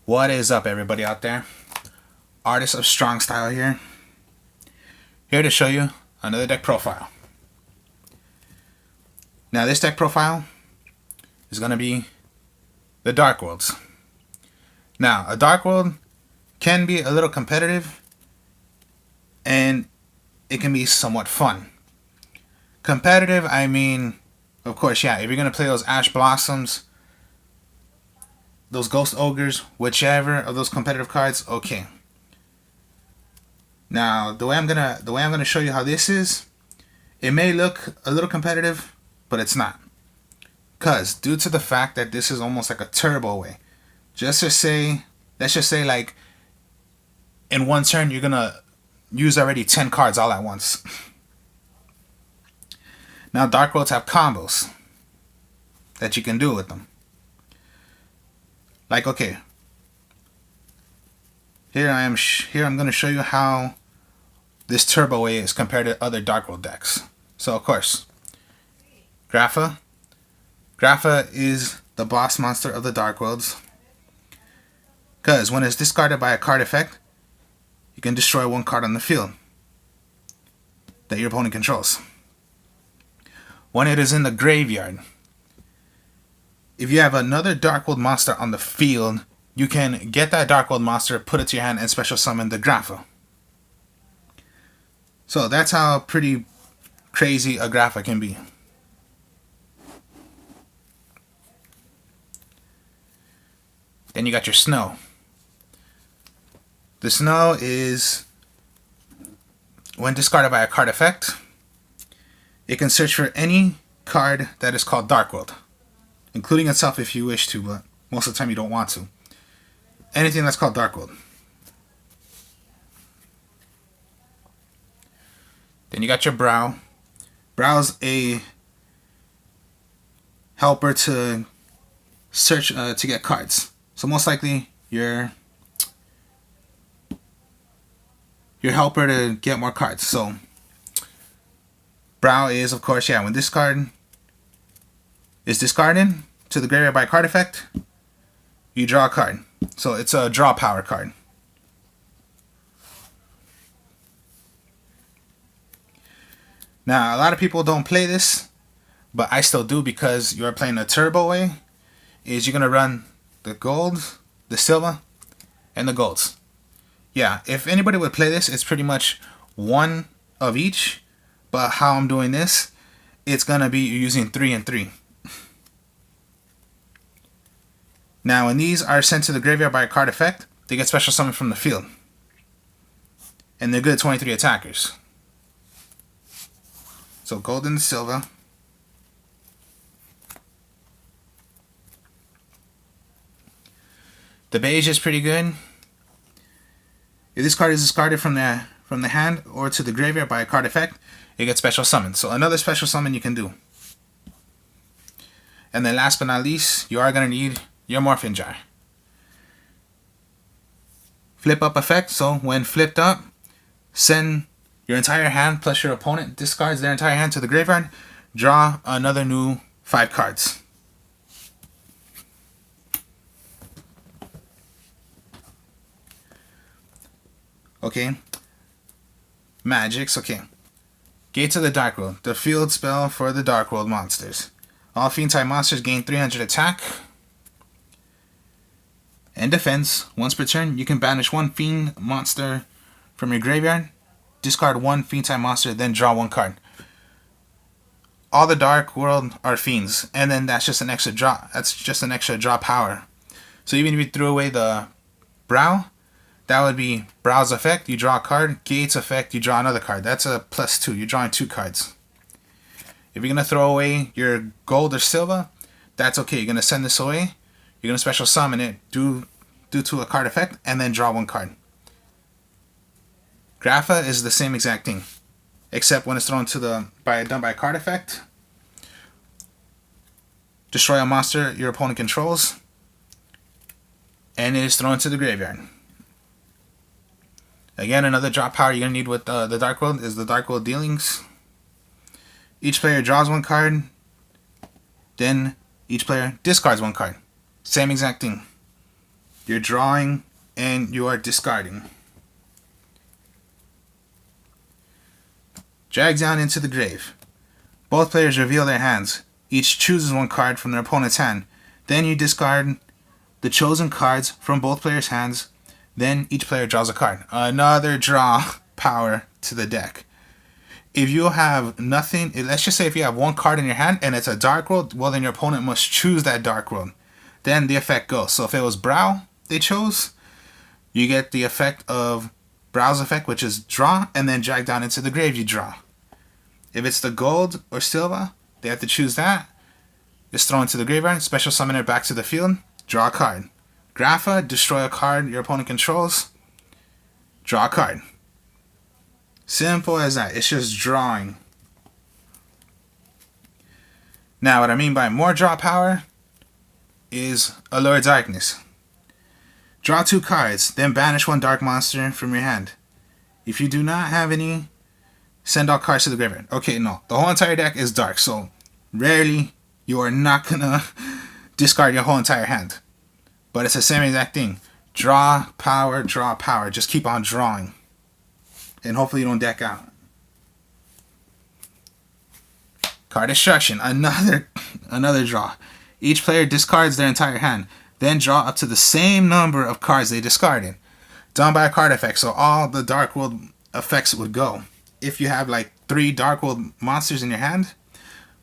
What is up, everybody out there? Artist of Strong Style here to show you another deck profile. Now this deck profile is going to be the Dark Worlds. Now a Dark World can be a little competitive and it can be somewhat fun. Competitive, I mean, of course, yeah, if you're going to play those Ash Blossoms, those Ghost Ogres, whichever of those competitive cards, okay. Now the way I'm gonna show you how this is, it may look a little competitive, but it's not. Cause due to the fact that this is almost like a turbo way. Let's just say like in one turn you're gonna use already 10 cards all at once. Now Dark Worlds have combos that you can do with them. Like, okay, here I'm going to show you how this turbo way is compared to other Dark World decks. So of course, Grapha is the boss monster of the Dark Worlds, because when it's discarded by a card effect, you can destroy one card on the field that your opponent controls. When it is in the graveyard, if you have another Dark World monster on the field, you can get that Dark World monster, put it to your hand, and special summon the Grapha. So that's how pretty crazy a Grapha can be. Then you got your Snow. The Snow is, when discarded by a card effect, it can search for any card that is called Dark World, including itself if you wish to, but most of the time you don't want to. Anything that's called Dark World. Then you got your Brow. Brow's a helper to search to get cards. So most likely your helper to get more cards. So Brow is, of course, yeah, when this card is discarded to the graveyard by a card effect, you draw a card. So it's a draw power card. Now a lot of people don't play this, but I still do because you're playing a turbo way. Is you're gonna run the gold, the silver, and the golds. Yeah, if anybody would play this, it's pretty much one of each. But how I'm doing this, it's gonna be using 3 and 3. Now, when these are sent to the graveyard by a card effect, they get special summoned from the field. And they're good at 23 attackers. So gold and silver. The beige is pretty good. If this card is discarded from the hand or to the graveyard by a card effect, it gets special summoned. So another special summon you can do. And then last but not least, you are going to need your Morphin Jar. Flip up effect, so when flipped up, send your entire hand plus your opponent discards their entire hand to the graveyard, draw another new 5 cards. Okay. Magics, okay. Gates of the Dark World, the field spell for the Dark World monsters. All fiend type monsters gain 300 attack and defense. Once per turn, you can banish 1 fiend monster from your graveyard, discard 1 fiend type monster, then draw 1 card. All the Dark World are fiends, and then that's just an extra draw. That's just an extra draw power. So even if you threw away the Brow, that would be Brow's effect, you draw a card. Gates effect, you draw another card. That's a +2. You're drawing 2 cards. If you're going to throw away your gold or silver, that's okay. You're going to send this away. You're going to special summon it due to a card effect, and then draw 1 card. Grapha is the same exact thing, except when it's thrown to done by a card effect. Destroy a monster your opponent controls, and it is thrown to the graveyard. Again, another drop power you're going to need with the Dark World is the Dark World Dealings. Each player draws 1 card, then each player discards 1 card. Same exact thing. you're drawing, and you are discarding. Drag down into the grave. Both players reveal their hands. Each chooses one card from their opponent's hand. Then you discard the chosen cards from both players' hands. Then each player draws a card. Another draw power to the deck. If you have nothing, let's just say if you have one card in your hand and it's a dark world, well then your opponent must choose that dark world. Then the effect goes. So if it was Brow they chose, you get the effect of Brow's effect, which is draw, and then drag down into the grave, you draw. If it's the gold or silver, they have to choose that. Just throw into the graveyard, special summon it back to the field, draw a card. Grapha, destroy a card your opponent controls, draw a card. Simple as that. It's just drawing. Now, what I mean by more draw power is Allure Darkness. Draw 2 cards, then banish 1 dark monster from your hand. If you do not have any, send all cards to the graveyard. Okay, no. The whole entire deck is dark, so rarely you are not gonna discard your whole entire hand. But it's the same exact thing. Draw power, draw power. Just keep on drawing. And hopefully you don't deck out. Card Destruction. Another draw. Each player discards their entire hand. Then draw up to the same number of cards they discarded. Done by a card effect. So all the Dark World effects would go. If you have like 3 Dark World monsters in your hand,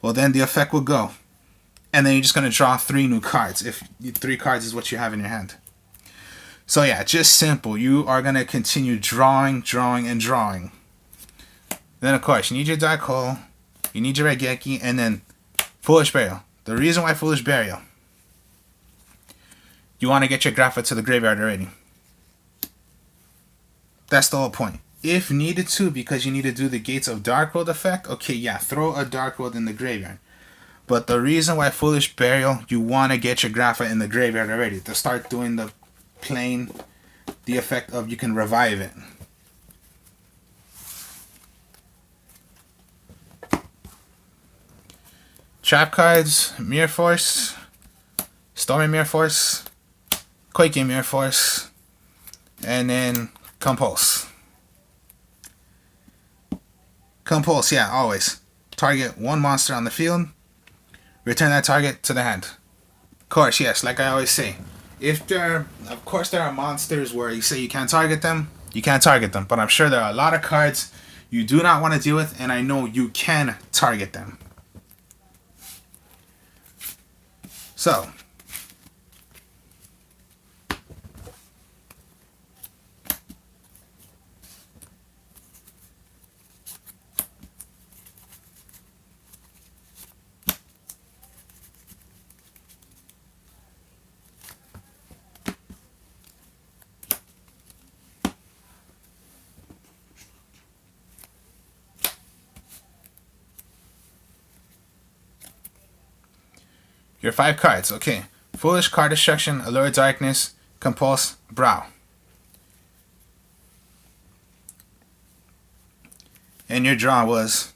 well then the effect will go. And then you're just going to draw 3 new cards. If 3 cards is what you have in your hand. So yeah, just simple. You are going to continue drawing, drawing, and drawing. Then of course, you need your Dark Hole. You need your Regeki. And then Foolish Burial. The reason why Foolish Burial. You want to get your Grapha to the graveyard already. That's the whole point. If needed to, because you need to do the Gates of Dark World effect, okay, yeah, throw a Dark World in the graveyard. But the reason why Foolish Burial, you want to get your Grapha in the graveyard already to start doing the effect of you can revive it. Trap cards, Mirror Force, Stormy Mirror Force, Quaking Mirror Force, and then Compulse. Compulse, yeah, always. Target 1 monster on the field, return that target to the hand. Of course, yes, like I always say. Of course there are monsters where you say you can't target them, but I'm sure there are a lot of cards you do not want to deal with, and I know you can target them. So, your 5 cards, okay. Foolish, Card Destruction, Allure Darkness, Compulse, Brow. And your draw was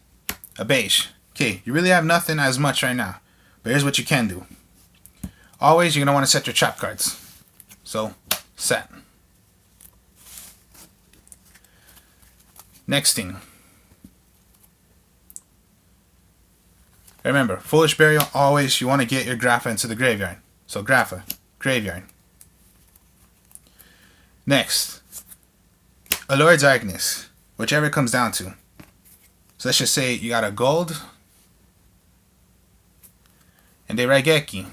a beige. Okay, you really have nothing as much right now. But here's what you can do. Always, you're going to want to set your trap cards. So, set. Next thing. Remember, Foolish Burial, always you want to get your Grapha into the graveyard. So Grapha, graveyard. Next, Allure Darkness, whichever it comes down to. So let's just say you got a gold and a Raigeki.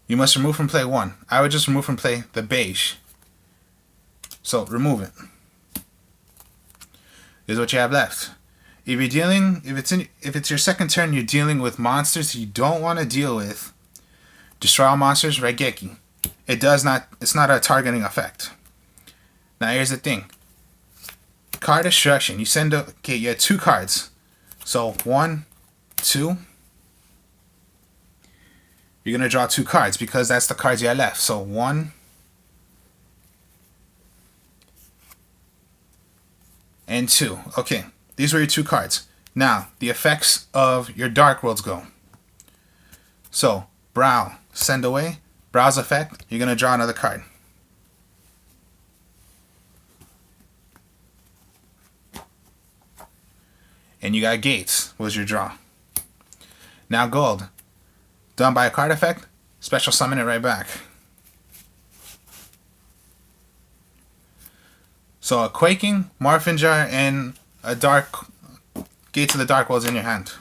You must remove from play 1. I would just remove from play the beige. So remove it. This is what you have left. If you're dealing, if it's your second turn, you're dealing with monsters you don't want to deal with. Destroy all monsters, Raigeki. It's not a targeting effect. Now here's the thing. Card Destruction. You have 2 cards. So 1, 2. You're gonna draw 2 cards because that's the cards you have left. So 1 and 2. Okay. These were your 2 cards. Now, the effects of your Dark Worlds go. So, Brow, send away. Browse effect, you're going to draw another card. And you got Gates, was your draw. Now gold. Done by a card effect, special summon it right back. So a Quaking, Morphin Jar, and a Dark Gates of the Dark World in your hand.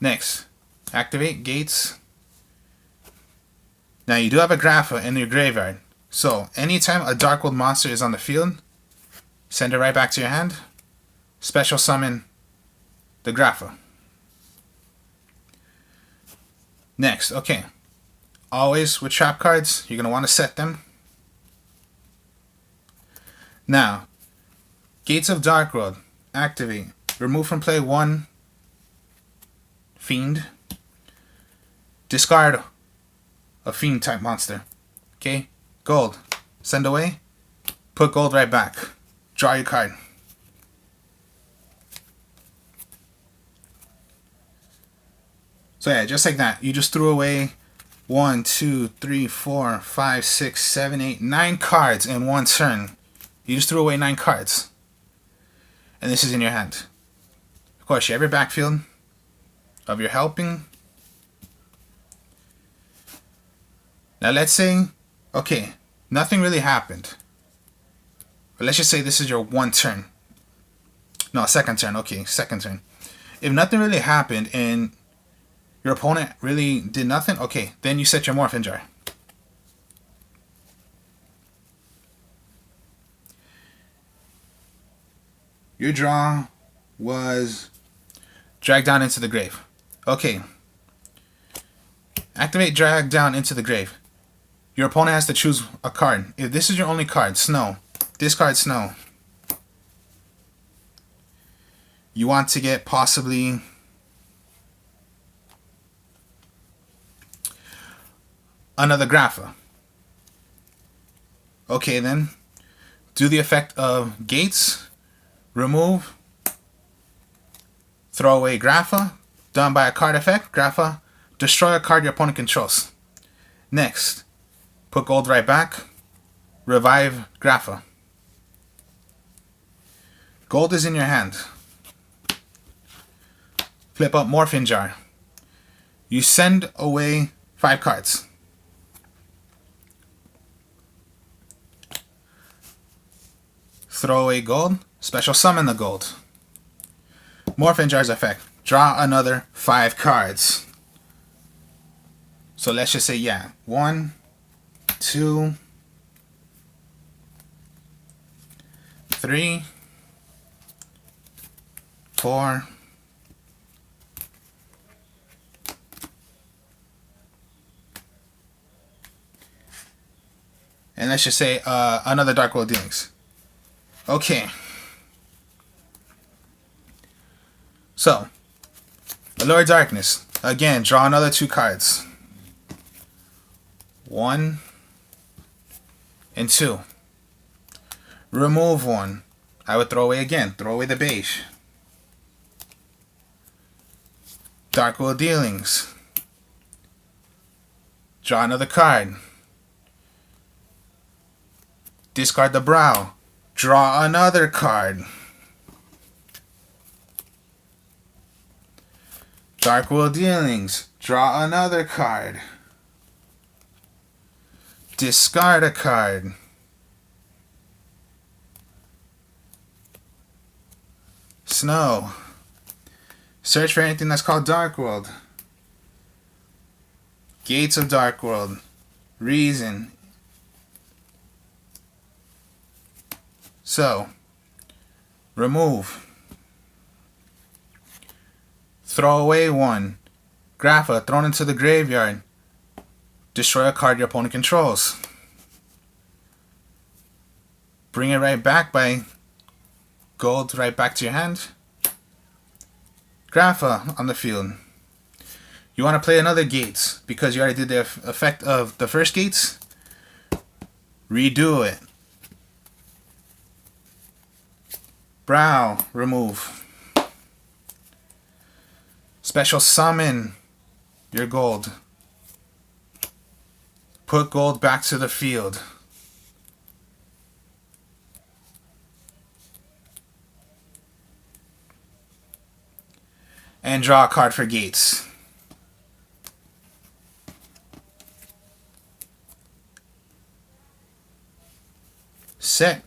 Next, activate Gates. Now you do have a Grapha in your graveyard. So anytime a Dark World monster is on the field, send it right back to your hand. Special summon the Grapha. Next, okay. Always with trap cards, you're going to want to set them. Now, Gates of Dark World, activate. Remove from play one Fiend. Discard a Fiend type monster. Okay, gold. Send away. Put gold right back. Draw your card. So yeah, just like that. You just threw away 1, 2, 3, 4, 5, 6, 7, 8, 9 cards in one turn. You just threw away 9 cards. And this is in your hand. Of course, you have your backfield of your helping. Now let's say, okay, nothing really happened. But let's just say this is your one turn. No, second turn. Okay, second turn. If nothing really happened and your opponent really did nothing, okay, then you set your Morphin Jar. Your draw was drag down into the grave. Okay. Activate drag down into the grave. Your opponent has to choose a card. If this is your only card, Snow. Discard Snow. You want to get possibly another Grapha. Okay then. Do the effect of Gates. Remove. Throw away Grapha. Done by a card effect. Grapha. Destroy a card your opponent controls. Next. Put gold right back. Revive Grapha. Gold is in your hand. Flip up Morphin Jar. You send away 5 cards. Throw away gold. Special summon the gold. Morphin Jar's effect. Draw another 5 cards. So let's just say, yeah, 1, 2, 3, 4, 'and let's just say another Dark World Dealings. Okay. So, Allure Darkness. Again, draw another 2 cards. 1 and 2. Remove 1. I would throw away again. Throw away the beige. Dark World Dealings. Draw another card. Discard the brow. Draw another card. Dark World Dealings. Draw another card. Discard a card. Snow. Search for anything that's called Dark World. Gates of Dark World. Reason. So, remove. Throw away 1. Grapha thrown into the graveyard. Destroy a card your opponent controls. Bring it right back by gold right back to your hand. Grapha on the field. You want to play another Gates because you already did the effect of the first Gates. Redo it. Brow, remove. Special summon your gold. Put gold back to the field. And draw a card for Gates. Set.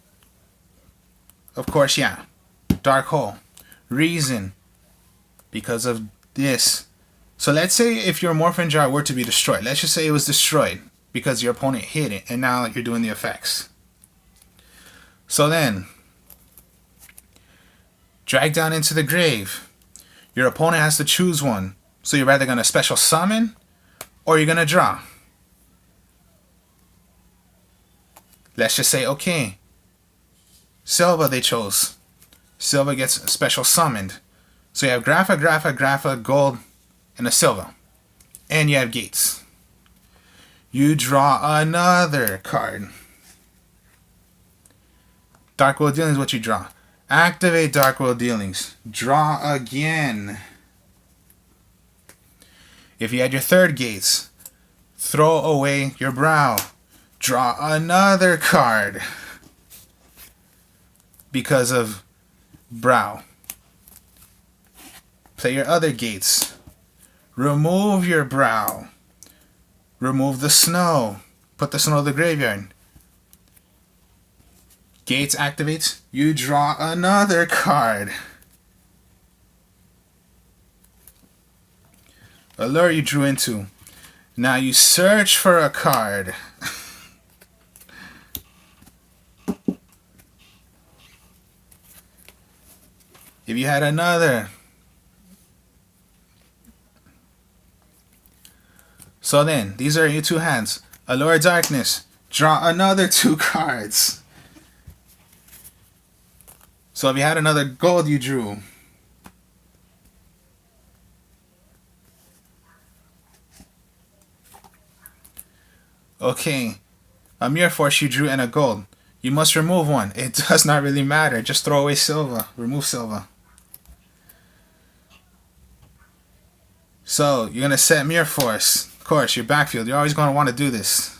Of course, yeah. Dark hole. Reason. Because of this. So let's say if your Morphin Jar were to be destroyed. Let's just say it was destroyed because your opponent hit it and now you're doing the effects. So then, drag down into the grave. Your opponent has to choose one. So you're either going to special summon or you're going to draw. Let's just say, okay, Silva they chose. Silva gets special summoned. So you have Grapha, Gold, and a Silva. And you have Gates. You draw another card. Darkworld Dealings is what you draw. Activate Darkworld Dealings. Draw again. If you had your third Gates, throw away your Brow. Draw another card. Because of Brow. Play your other Gates. Remove your Brow. Remove the snow. Put the snow in the graveyard. Gates activates. You draw another card. Allure you drew into. Now you search for a card. If you had another. So then, these are your two hands. Allure Darkness. Draw another two cards. So if you had another gold you drew. Okay. A Mirror Force you drew and a gold. You must remove one. It does not really matter. Just throw away Silva. Remove Silva. So you're going to set Mirror Force. Of course, your backfield. You're always going to want to do this.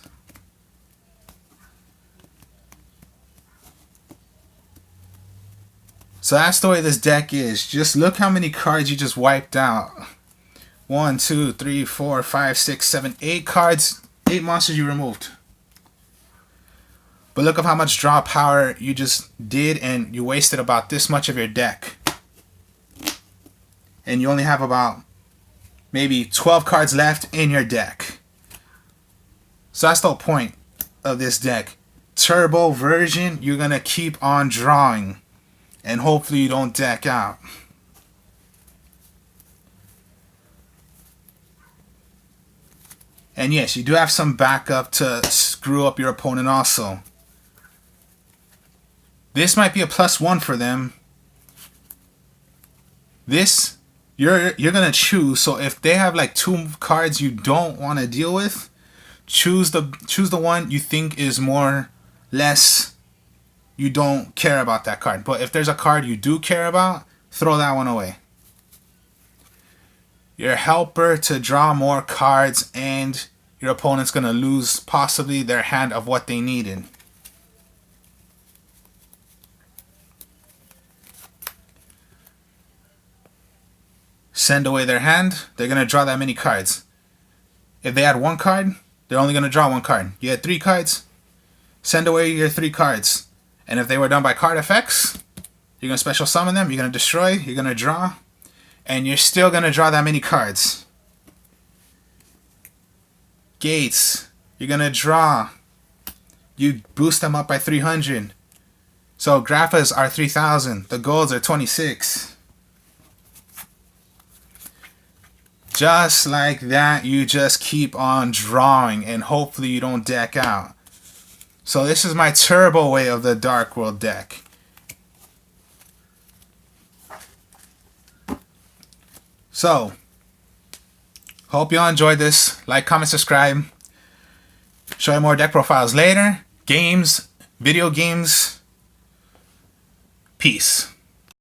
So that's the way this deck is. Just look how many cards you just wiped out. 1, 2, 3, 4, 5, 6, 7, 8 cards. 8 monsters you removed. But look at how much draw power you just did, and you wasted about this much of your deck. And you only have about maybe 12 cards left in your deck. So that's the whole point of this deck. Turbo version, you're going to keep on drawing. And hopefully you don't deck out. And yes, you do have some backup to screw up your opponent also. This might be a +1 for them. This, you're gonna choose. So if they have like 2 cards you don't want to deal with, choose the one you think is more less. You don't care about that card. But if there's a card you do care about, throw that one away. Your helper to draw more cards, and your opponent's going to lose possibly their hand of what they needed. Send away their hand. They're going to draw that many cards. If they had 1 card, they're only going to draw 1 card. You had 3 cards, send away your 3 cards. And if they were done by card effects, you're going to special summon them, you're going to destroy, you're going to draw, and you're still going to draw that many cards. Gates, you're going to draw. You boost them up by 300. So Graphas are 3,000. The golds are 26. Just like that, you just keep on drawing, and hopefully you don't deck out. So this is my turbo way of the Darkworld deck. So, hope you all enjoyed this. Like, comment, subscribe. Show you more deck profiles later. Games, video games. Peace.